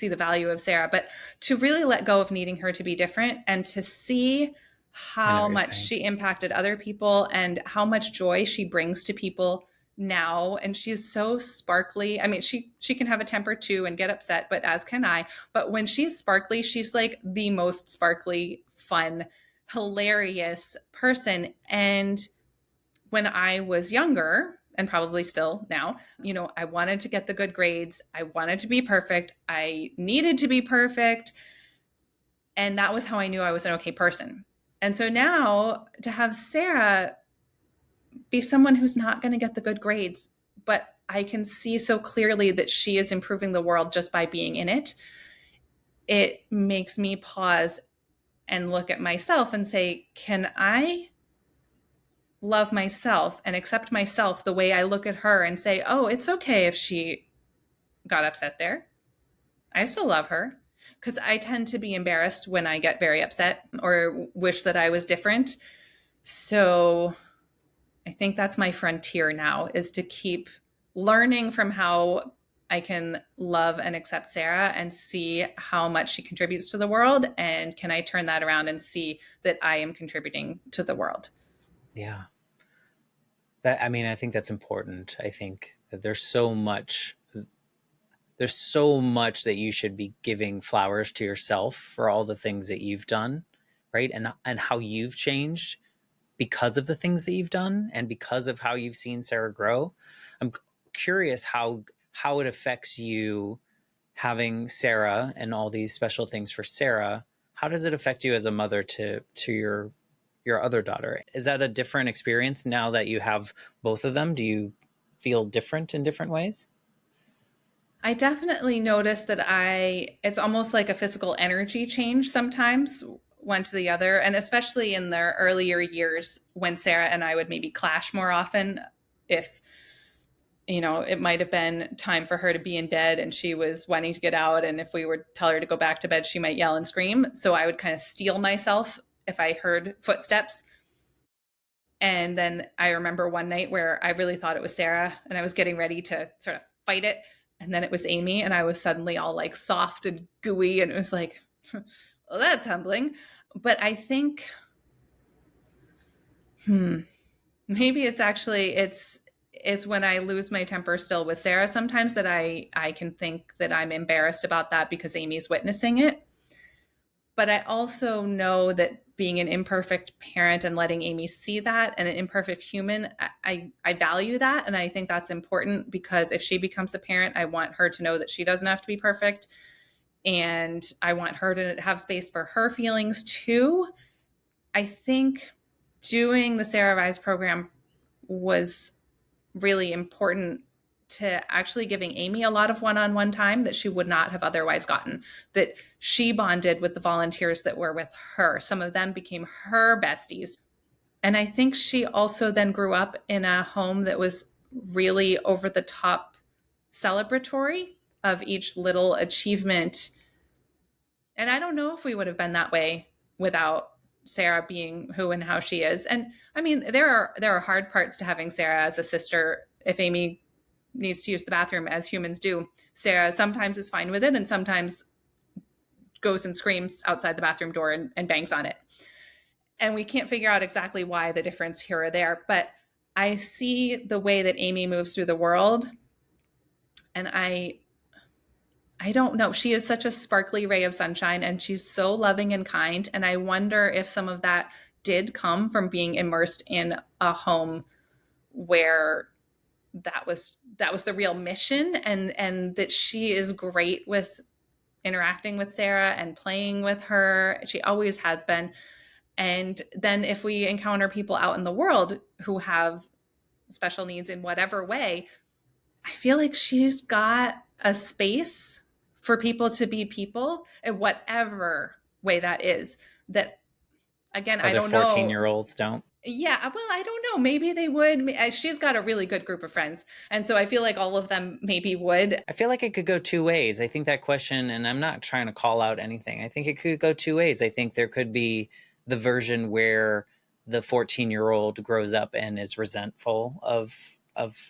the value of Sarah, but to really let go of needing her to be different and to see I know how what you're much saying. she impacted other people and how much joy she brings to people now. And she's so sparkly. I mean, she can have a temper too and get upset, but as can I. But when she's sparkly, she's like the most sparkly, fun, hilarious person. And when I was younger, and probably still now, you know, I wanted to get the good grades. I wanted to be perfect. I needed to be perfect. And that was how I knew I was an okay person. And so now to have Sarah be someone who's not going to get the good grades, but I can see so clearly that she is improving the world just by being in it, it makes me pause and look at myself and say, can I love myself and accept myself the way I look at her and say, oh, it's okay if she got upset there. I still love her. Because I tend to be embarrassed when I get very upset or wish that I was different. So I think that's my frontier now, is to keep learning from how I can love and accept Sarah and see how much she contributes to the world. And can I turn that around and see that I am contributing to the world? Yeah. That, I mean, I think that's important. I think that there's so much that you should be giving flowers to yourself for all the things that you've done, right? And how you've changed because of the things that you've done and because of how you've seen Sarah grow. I'm curious how it affects you having Sarah and all these special things for Sarah. How does it affect you as a mother to your other daughter? Is that a different experience now that you have both of them? Do you feel different in different ways? I definitely notice that it's almost like a physical energy change sometimes, one to the other. And especially in the earlier years when Sarah and I would maybe clash more often, if, it might have been time for her to be in bed and she was wanting to get out. And if we would tell her to go back to bed, she might yell and scream. So I would kind of steel myself if I heard footsteps. And then I remember one night where I really thought it was Sarah and I was getting ready to sort of fight it. And then it was Amy, and I was suddenly all like soft and gooey. And it was like, well, that's humbling. But I think, hmm, maybe it's when I lose my temper still with Sarah sometimes that I can think that I'm embarrassed about that because Amy's witnessing it. But I also know that being an imperfect parent and letting Amy see that, and an imperfect human, I value that. And I think that's important because if she becomes a parent, I want her to know that she doesn't have to be perfect. And I want her to have space for her feelings too. I think doing the Sarah Rise program was really important to actually giving Amy a lot of one-on-one time that she would not have otherwise gotten, that she bonded with the volunteers that were with her. Some of them became her besties. And I think she also then grew up in a home that was really over the top celebratory of each little achievement. And I don't know if we would have been that way without Sarah being who and how she is. And I mean, there are hard parts to having Sarah as a sister. If Amy needs to use the bathroom, as humans do, Sarah sometimes is fine with it and sometimes goes and screams outside the bathroom door and bangs on it. And we can't figure out exactly why the difference here or there. But I see the way that Amy moves through the world, and I don't know. She is such a sparkly ray of sunshine and she's so loving and kind. And I wonder if some of that did come from being immersed in a home where that was the real mission, and that she is great with interacting with Sarah and playing with her. She always has been. And then if we encounter people out in the world who have special needs in whatever way, I feel like she's got a space for people to be people in whatever way that is. That, again, I Other don't 14 know. year olds don't. Yeah, well, I don't know. Maybe they would. She's got a really good group of friends. And so I feel like all of them maybe would. I feel like it could go two ways. I think that question, and I'm not trying to call out anything, I think it could go two ways. I think there could be the version where the 14-year-old grows up and is resentful of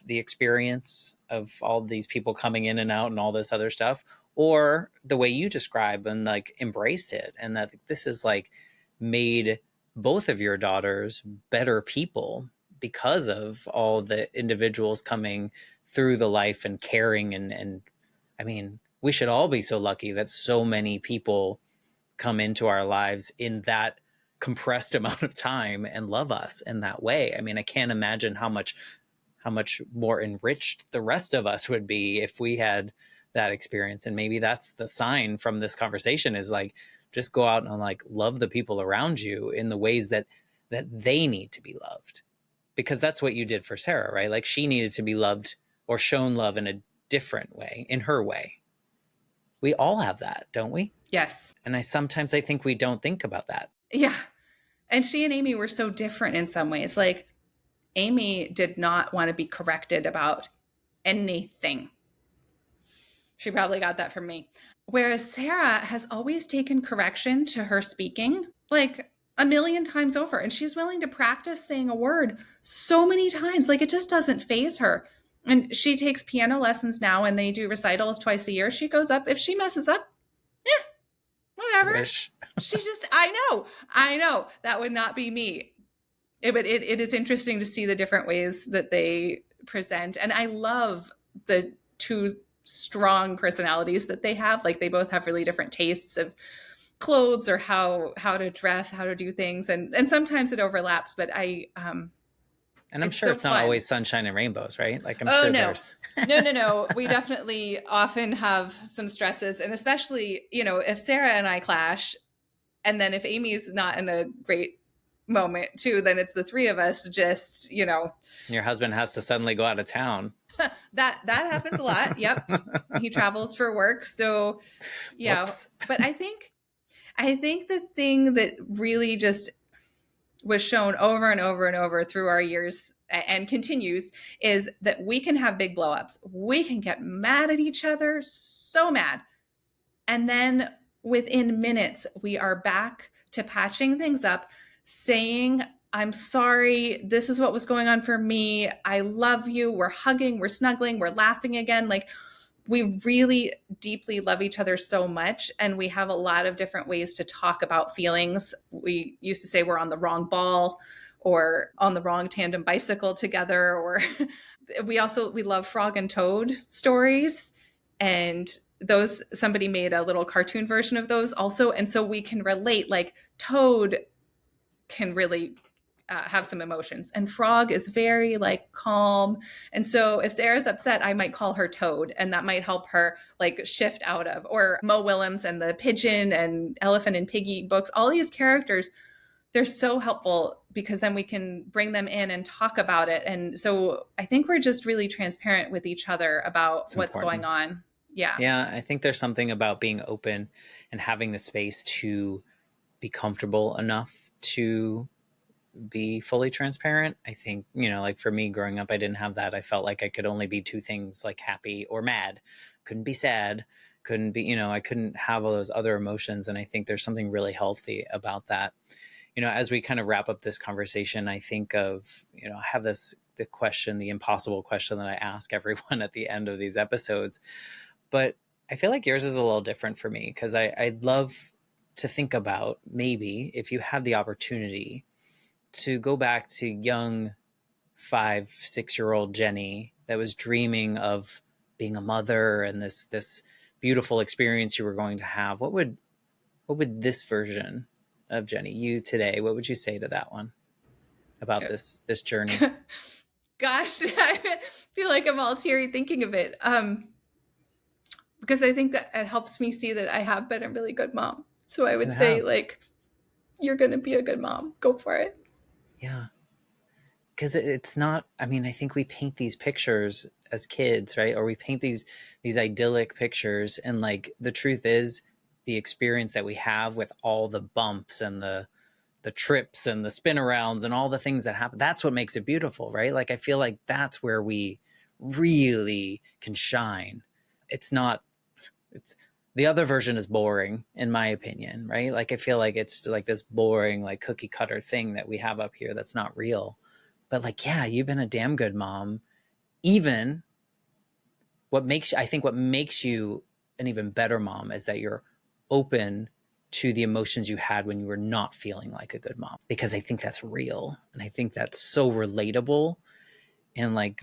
the experience of all these people coming in and out and all this other stuff, or the way you describe and like embrace it, and that this is like made both of your daughters better people because of all the individuals coming through the life and caring, and I mean, we should all be so lucky that so many people come into our lives in that compressed amount of time and love us in that way. I mean, I can't imagine how much more enriched the rest of us would be if we had that experience. And maybe that's the sign from this conversation, is like, just go out and like love the people around you in the ways that they need to be loved, because that's what you did for Sarah, right? Like, she needed to be loved or shown love in a different way, in her way. We all have that, don't we? Yes. And I think we don't think about that. Yeah. And she and Amy were so different in some ways. Like, Amy did not want to be corrected about anything. She probably got that from me. Whereas Sarah has always taken correction to her speaking. Like, a million times over. And she's willing to practice saying a word so many times. Like it just doesn't phase her. And she takes piano lessons now and they do recitals twice a year. She goes up. If she messes up, whatever. Wish. She just, I know that would not be me. It is interesting to see the different ways that they present. And I love the two strong personalities that they have. Like they both have really different tastes of clothes or how to dress, how to do things. And sometimes it overlaps, but And I'm it's sure so it's not fun. always sunshine and rainbows, right? Like I'm Oh sure no. there's No. We definitely often have some stresses. And especially, if Sarah and I clash, and then if Amy's not in a great moment too, then it's the three of us just, your husband has to suddenly go out of town. that happens a lot. Yep. He travels for work. So yeah. Whoops. But I think the thing that really just was shown over and over and over through our years and continues is that we can have big blowups. We can get mad at each other, so mad. And then within minutes, we are back to patching things up, saying, I'm sorry. This is what was going on for me. I love you. We're hugging, we're snuggling, we're laughing again. Like we really deeply love each other so much. And we have a lot of different ways to talk about feelings. We used to say we're on the wrong ball or on the wrong tandem bicycle together, or we love frog and toad stories. And those, somebody made a little cartoon version of those also. And so we can relate, like Toad can really have some emotions, and Frog is very like calm. And so if Sarah's upset, I might call her Toad, and that might help her like shift out of. Or Mo Willems and the Pigeon and Elephant and Piggy books, all these characters, they're so helpful because then we can bring them in and talk about it. And so I think we're just really transparent with each other about It's what's going important. on. Yeah. Yeah, I think there's something about being open and having the space to be comfortable enough to be fully transparent. I think, like for me growing up, I didn't have that. I felt like I could only be two things, like happy or mad. Couldn't be sad. Couldn't be, I couldn't have all those other emotions. And I think there's something really healthy about that. As we kind of wrap up this conversation, I think of, I have the question, the impossible question that I ask everyone at the end of these episodes. But I feel like yours is a little different for me because I'd love to think about maybe if you had the opportunity to go back to young 5, 6 year old Jenny that was dreaming of being a mother and this beautiful experience you were going to have. What would this version of Jenny, you today, what would you say to that one about this journey? Gosh, I feel like I'm all teary thinking of it. Because I think that it helps me see that I have been a really good mom. So I You would say, have. like, you're going to be a good mom. Go for it. Yeah. Because it's not, I mean, I think we paint these pictures as kids, right? Or we paint these idyllic pictures, and like the truth is the experience that we have with all the bumps and the trips and the spin arounds and all the things that happen, that's what makes it beautiful, right? Like I feel like that's where we really can shine. It's not, it's the other version is boring in my opinion, right? Like I feel like it's like this boring like cookie cutter thing that we have up here that's not real. But like, yeah, you've been a damn good mom. Even what makes you an even better mom is that you're open to the emotions you had when you were not feeling like a good mom, because I think that's real and I think that's so relatable. And like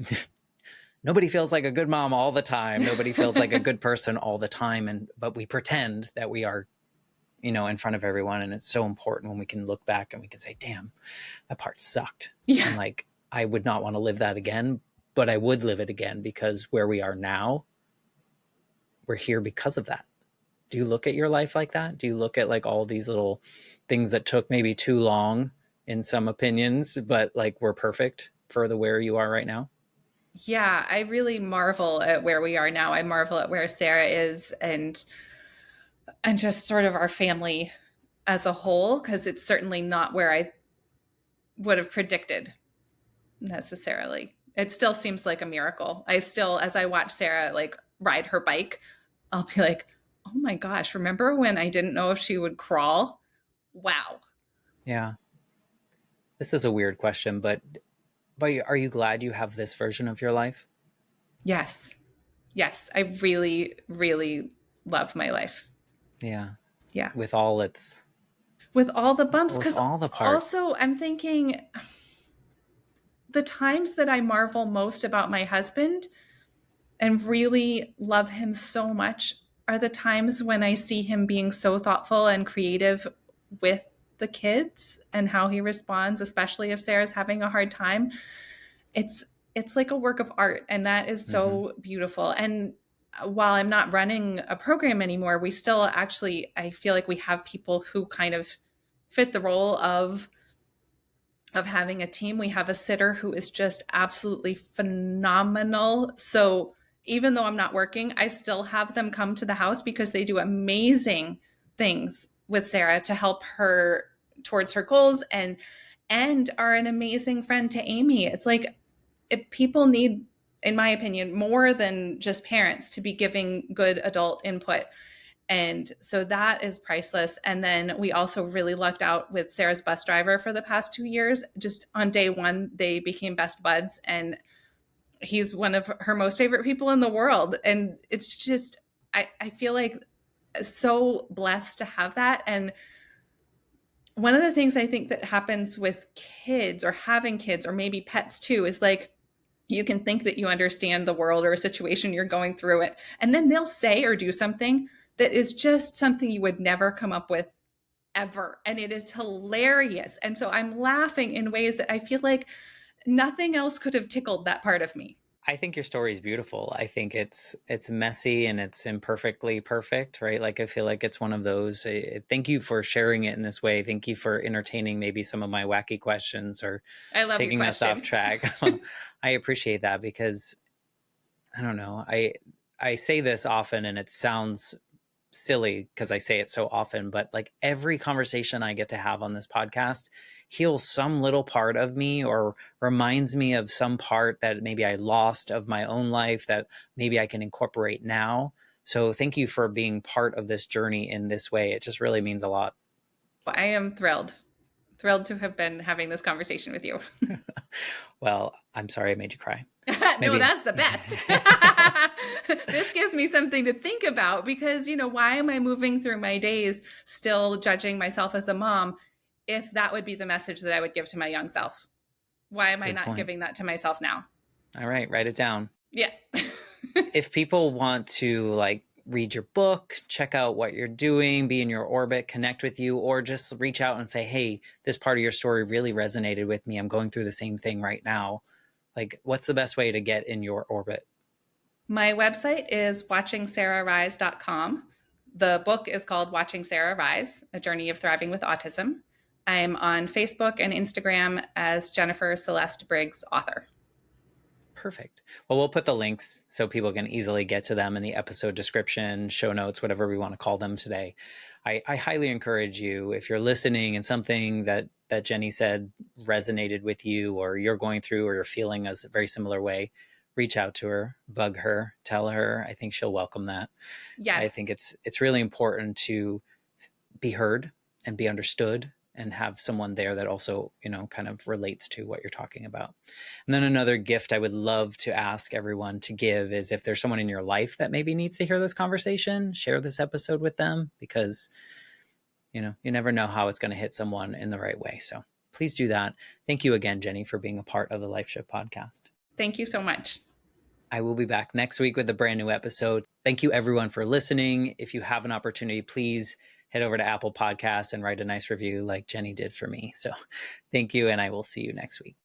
nobody feels like a good mom all the time, nobody feels like a good person all the time, but we pretend that we are, in front of everyone. And it's so important when we can look back and we can say, damn, that part sucked. And Yeah. like I would not want to live that again, but I would live it again because where we are now, we're here because of that. Do you look at your life like that? Do you look at like all these little things that took maybe too long in some opinions, but like were perfect for the where you are right now? Yeah. I really marvel at where we are now. I marvel at where Sarah is, and just sort of our family as a whole, because it's certainly not where I would have predicted necessarily. It still seems like a miracle. I still, as I watch Sarah like ride her bike, I'll be like, oh my gosh, remember when I didn't know if she would crawl? Wow. Yeah. This is a weird question, but are you glad you have this version of your life? Yes. Yes. I really, really love my life. Yeah. Yeah. With all its With all the bumps. with Because all the parts. also, I'm thinking the times that I marvel most about my husband and really love him so much are the times when I see him being so thoughtful and creative with the kids and how he responds, especially if Sarah's having a hard time. It's it's like a work of art, and that is Hmm. so beautiful. And while I'm not running a program anymore, we still actually, I feel like we have people who kind of fit the role of having a team. We have a sitter who is just absolutely phenomenal. So even though I'm not working, I still have them come to the house because they do amazing things with Sarah to help her towards her goals, and are an amazing friend to Amy. It's like, if people need, in my opinion, more than just parents to be giving good adult input. And so that is priceless. And then we also really lucked out with Sarah's bus driver for the past 2 years. Just on day one, they became best buds, and he's one of her most favorite people in the world. And it's just, I feel like so blessed to have that. And one of the things I think that happens with kids or having kids or maybe pets too is like, you can think that you understand the world or a situation you're going through it, and then they'll say or do something that is just something you would never come up with ever, and it is hilarious. And so I'm laughing in ways that I feel like nothing else could have tickled that part of me. I think your story is beautiful. I think it's messy and it's imperfectly perfect, right? Like I feel like it's one of those. Thank you for sharing it in this way. Thank you for entertaining maybe some of my wacky questions or I love your taking us off questions. track. I appreciate that because I don't know. I say this often and it sounds silly because I say it so often, but like every conversation I get to have on this podcast heals some little part of me or reminds me of some part that maybe I lost of my own life that maybe I can incorporate now. So thank you for being part of this journey in this way. It just really means a lot. I am thrilled to have been having this conversation with you. Well, I'm sorry I made you cry. No, Maybe. that's the best. This gives me something to think about because, why am I moving through my days still judging myself as a mom if that would be the message that I would give to my young self? Why am I Good not point. giving that to myself now? All right, write it down. Yeah. If people want to like read your book, check out what you're doing, be in your orbit, connect with you, or just reach out and say, hey, this part of your story really resonated with me. I'm going through the same thing right now. Like, what's the best way to get in your orbit? My website is watchingsarahrise.com. The book is called Watching Sarah Rise, A Journey of Thriving with Autism. I'm on Facebook and Instagram as Jennifer Celeste Briggs, author. Perfect. Well, we'll put the links so people can easily get to them in the episode description, show notes, whatever we want to call them today. I highly encourage you, if you're listening and something that Jenny said resonated with you or you're going through or you're feeling a very similar way, reach out to her, bug her, tell her. I think she'll welcome that. I Yes. think it's really important to be heard and be understood and have someone there that also, kind of relates to what you're talking about. And then another gift I would love to ask everyone to give is if there's someone in your life that maybe needs to hear this conversation, share this episode with them because, you never know how it's going to hit someone in the right way. So please do that. Thank you again, Jenny, for being a part of the Life Shift podcast. Thank you so much. I will be back next week with a brand new episode. Thank you, everyone, for listening. If you have an opportunity, please head over to Apple Podcasts and write a nice review like Jenny did for me. So thank you, and I will see you next week.